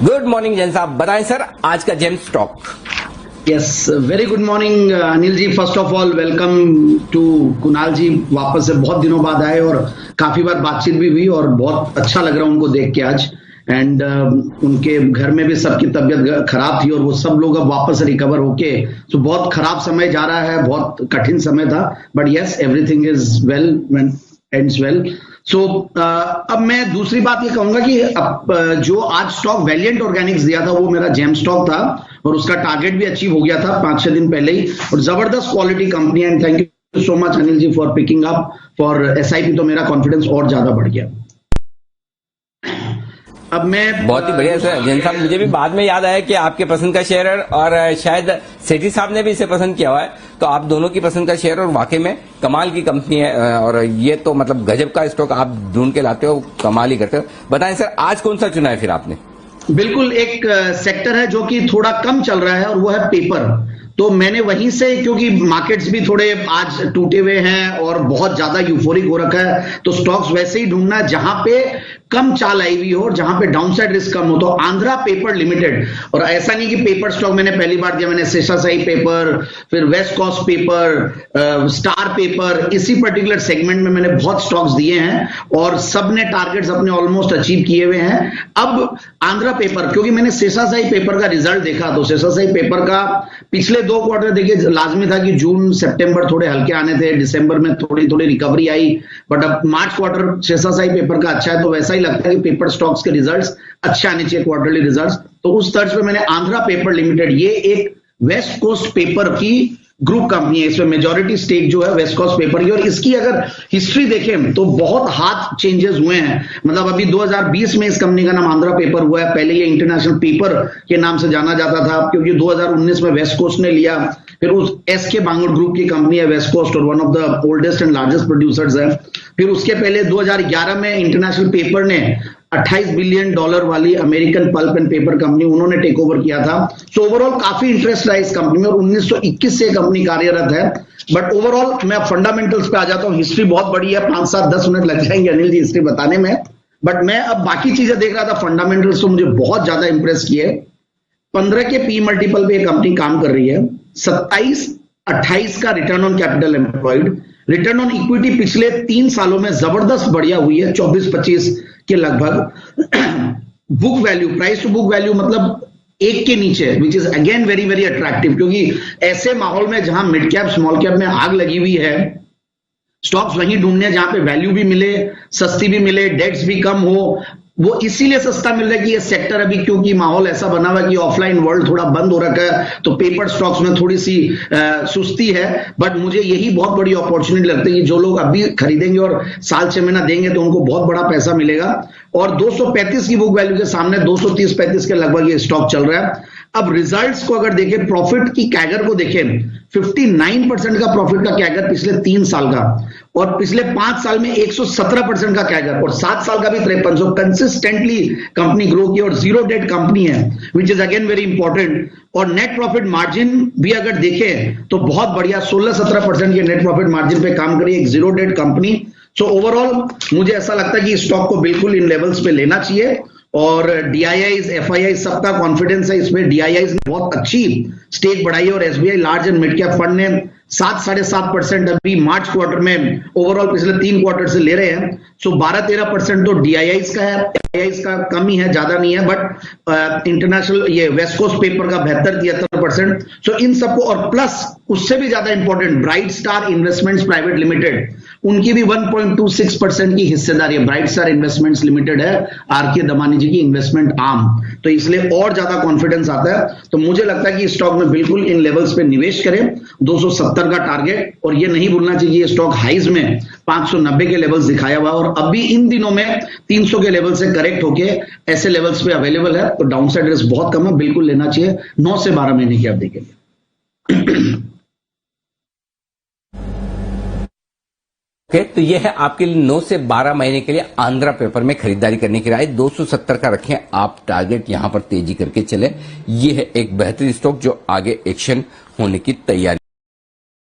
Good morning Jain साहब, बताएं sir आज का gem stock. Yes, very good morning Anil ji. First of all welcome to Kunal ji, वापस से बहुत दिनों बाद आए और काफी बार बातचीत भी हुई और बहुत अच्छा लग रहा है उनको देख के आज। एंड उनके घर में भी सबकी तबीयत खराब थी और वो सब लोग अब वापस रिकवर होके, तो बहुत खराब समय जा रहा है, बहुत कठिन समय था, but yes everything is well when ends well. So अब मैं दूसरी बात ये कहूंगा कि जो आज स्टॉक वैलिएंट ऑर्गेनिक्स दिया था वो मेरा जेम स्टॉक था और उसका टारगेट भी अचीव हो गया था 5-6 दिन पहले ही, और जबरदस्त quality company. And thank you so much Anil ji for picking up for SIP, तो मेरा कॉन्फिडेंस और ज्यादा बढ़ गया। अब मैं बहुत ही बढ़िया सर जैन साहब, मुझे भी बाद में याद आया कि आपके पसंद का शेयर है और शायद सेठी साहब ने भी इसे पसंद किया हुआ है, तो आप दोनों की पसंद का शेयर और वाकई में कमाल की कंपनी है और ये तो मतलब गजब का स्टॉक आप ढूंढ के लाते हो, कमाल ही करते हो। बताएं सर आज कौन सा चुना है फिर आपने? बिल्कुल एक सेक्टर है जो कि थोड़ा कम चल रहा है और वो है पेपर। तो मैंने वहीं से, क्योंकि मार्केट्स भी थोड़े आज टूटे हुए हैं और बहुत ज्यादा यूफोरिक हो रखा है, तो स्टॉक्स वैसे ही ढूंढना है जहां पे कम चाल आई हुई हो और जहां पे डाउनसाइड रिस्क कम हो। तो आंध्रा पेपर लिमिटेड, और ऐसा नहीं कि पेपर स्टॉक मैंने पहली बार दिया, मैंने शेषाशाही पेपर, फिर west coast paper, star paper, इसी पर्टिकुलर सेगमेंट में मैंने बहुत स्टॉक्स दिए हैं और सब ने टारगेट्स अपने ऑलमोस्ट अचीव किए हुए हैं। अब आंध्रा पेपर, क्योंकि मैंने शेषाशाही पेपर का रिजल्ट देखा, तो शेषाशाही पेपर का पिछले 2 क्वार्टर देखिए, लाजमी था कि जून सितंबर थोड़े हल्के आने थे, दिसंबर में थोड़ी थोड़ी रिकवरी आई, बट अब मार्च क्वार्टर शेषाशाही पेपर का अच्छा है, तो वैसा ही लगता है कि पेपर स्टॉक्स के रिजल्ट्स अच्छे आने चाहिए, क्वार्टरली रिजल्ट्स। तो उस तर्ज पे मैंने आंध्रा पेपर लिमिटेड, ये एक वेस्ट कोस्ट पेपर की ग्रुप कंपनी है, इसमें मेजॉरिटी स्टेक जो है वेस्ट कोस्ट पेपर की, और इसकी अगर हिस्ट्री देखें तो बहुत हाथ चेंजेस हुए हैं। मतलब अभी 2020 में इस कंपनी का नाम आंध्रा पेपर हुआ है, पहले ये इंटरनेशनल पेपर के नाम से जाना जाता था, क्योंकि 2019 में वेस्ट कोस्ट ने लिया, फिर उस एसके बांगुर ग्रुप की कंपनी है वेस्ट कोस्ट और one of the oldest and largest producers है। फिर उसके पहले 2011 में इंटरनेशनल पेपर ने $28 बिलियन वाली American pulp and paper company उन्होंने टेक ओवर किया था। सो ओवरऑल काफी इंटरेस्ट रहा इस कंपनी में और 1921 से कंपनी कार्यरत है। बट ओवरऑल मैं फंडामेंटल्स पे आ जाता हूँ, हिस्ट्री बहुत बड़ी है, 5, 7, 10 मिनट लग जाएंगे अनिल जी हिस्ट्री बताने में, बट मैं अब बाकी चीजें देख रहा था। फंडामेंटल्स तो मुझे बहुत ज्यादा इंप्रेस किए। 15 के पी मल्टीपल पे कंपनी काम कर रही है, 27-28 का return on capital employed, return on equity पिछले 3 सालों में जबरदस्त बढ़िया हुई है, 24-25 के लगभग। Book value, price to book value मतलब 1 के नीचे, which is again very very attractive, क्योंकि ऐसे माहौल में जहां मिड कैप स्मॉल कैप में आग लगी हुई है, स्टॉक्स वहीं ढूंढने हैं जहां पे वैल्यू भी मिले, सस्ती भी मिले, डेट्स भी कम हो। वो इसीलिए सस्ता मिल रहा है कि ये सेक्टर अभी, क्योंकि माहौल ऐसा बना हुआ है कि ऑफलाइन वर्ल्ड थोड़ा बंद हो रखा है, तो पेपर स्टॉक्स में थोड़ी सी सुस्ती है। बट मुझे यही बहुत बड़ी अपॉर्चुनिटी लगती है कि जो लोग अभी खरीदेंगे और साल 6 महीना देंगे तो उनको बहुत बड़ा पैसा मिलेगा। और 235 की बुक वैल्यू के सामने 230-35 के लगभग ये स्टॉक चल रहा है। अब रिजल्ट्स को अगर देखें, प्रॉफिट की कैगर को देखें, 59% का प्रॉफिट का कैगर पिछले 3 साल का, और पिछले 5 साल में 117% का कैगर, और 7 साल का भी 53। सो कंसिस्टेंटली कंपनी ग्रो की और जीरो डेट कंपनी है, विच इज अगेन वेरी इंपॉर्टेंट। और नेट प्रॉफिट मार्जिन भी अगर देखें तो बहुत बढ़िया 16-17% के नेट प्रॉफिट मार्जिन पे काम करी, एक zero debt company. So overall मुझे ऐसा लगता है कि स्टॉक को बिल्कुल इन लेवल्स पे लेना चाहिए। और DIIs, FIIs सबका कॉन्फिडेंस है इसमें। DIIs ने बहुत अच्छी स्टेक बढ़ाई है और SBI large and mid cap fund ने 7-7.5% अभी मार्च क्वार्टर में ओवरऑल पिछले 3 क्वार्टर से ले रहे हैं। सो 12-13% तो DIIs का है, FIIs का कम ही है, ज्यादा नहीं है, बट इंटरनेशनल ये वेस्ट कोस्ट पेपर का 72-73%। सो इन सबको, और प्लस उससे भी ज्यादा important bright star investments private limited, उनकी भी 1.26% की हिस्सेदारी है। ब्राइट स्टार इन्वेस्टमेंट्स लिमिटेड है आरके दमानी जी की इन्वेस्टमेंट आर्म, तो इसलिए और ज्यादा कॉन्फिडेंस आता है। तो मुझे लगता है कि स्टॉक में बिल्कुल इन लेवल्स पे निवेश करें, 270 का टारगेट, और ये नहीं भूलना चाहिए ये स्टॉक हाइज में 590 के लेवल्स दिखाया हुआ और अभी इन दिनों में 300 के लेवल से करेक्ट होके ऐसे लेवल्स पे अवेलेबल है, तो डाउन साइड रिस्क बहुत कम है, बिल्कुल लेना चाहिए। 9 से 12 महीने की अवधि के लिए। ओके, तो ये है आपके लिए 9 से 12 महीने के लिए आंध्रा पेपर में खरीदारी करने की राय। 270 का रखें आप टारगेट, यहां पर तेजी करके चले। ये है एक बेहतरीन स्टॉक जो आगे एक्शन होने की तैयारी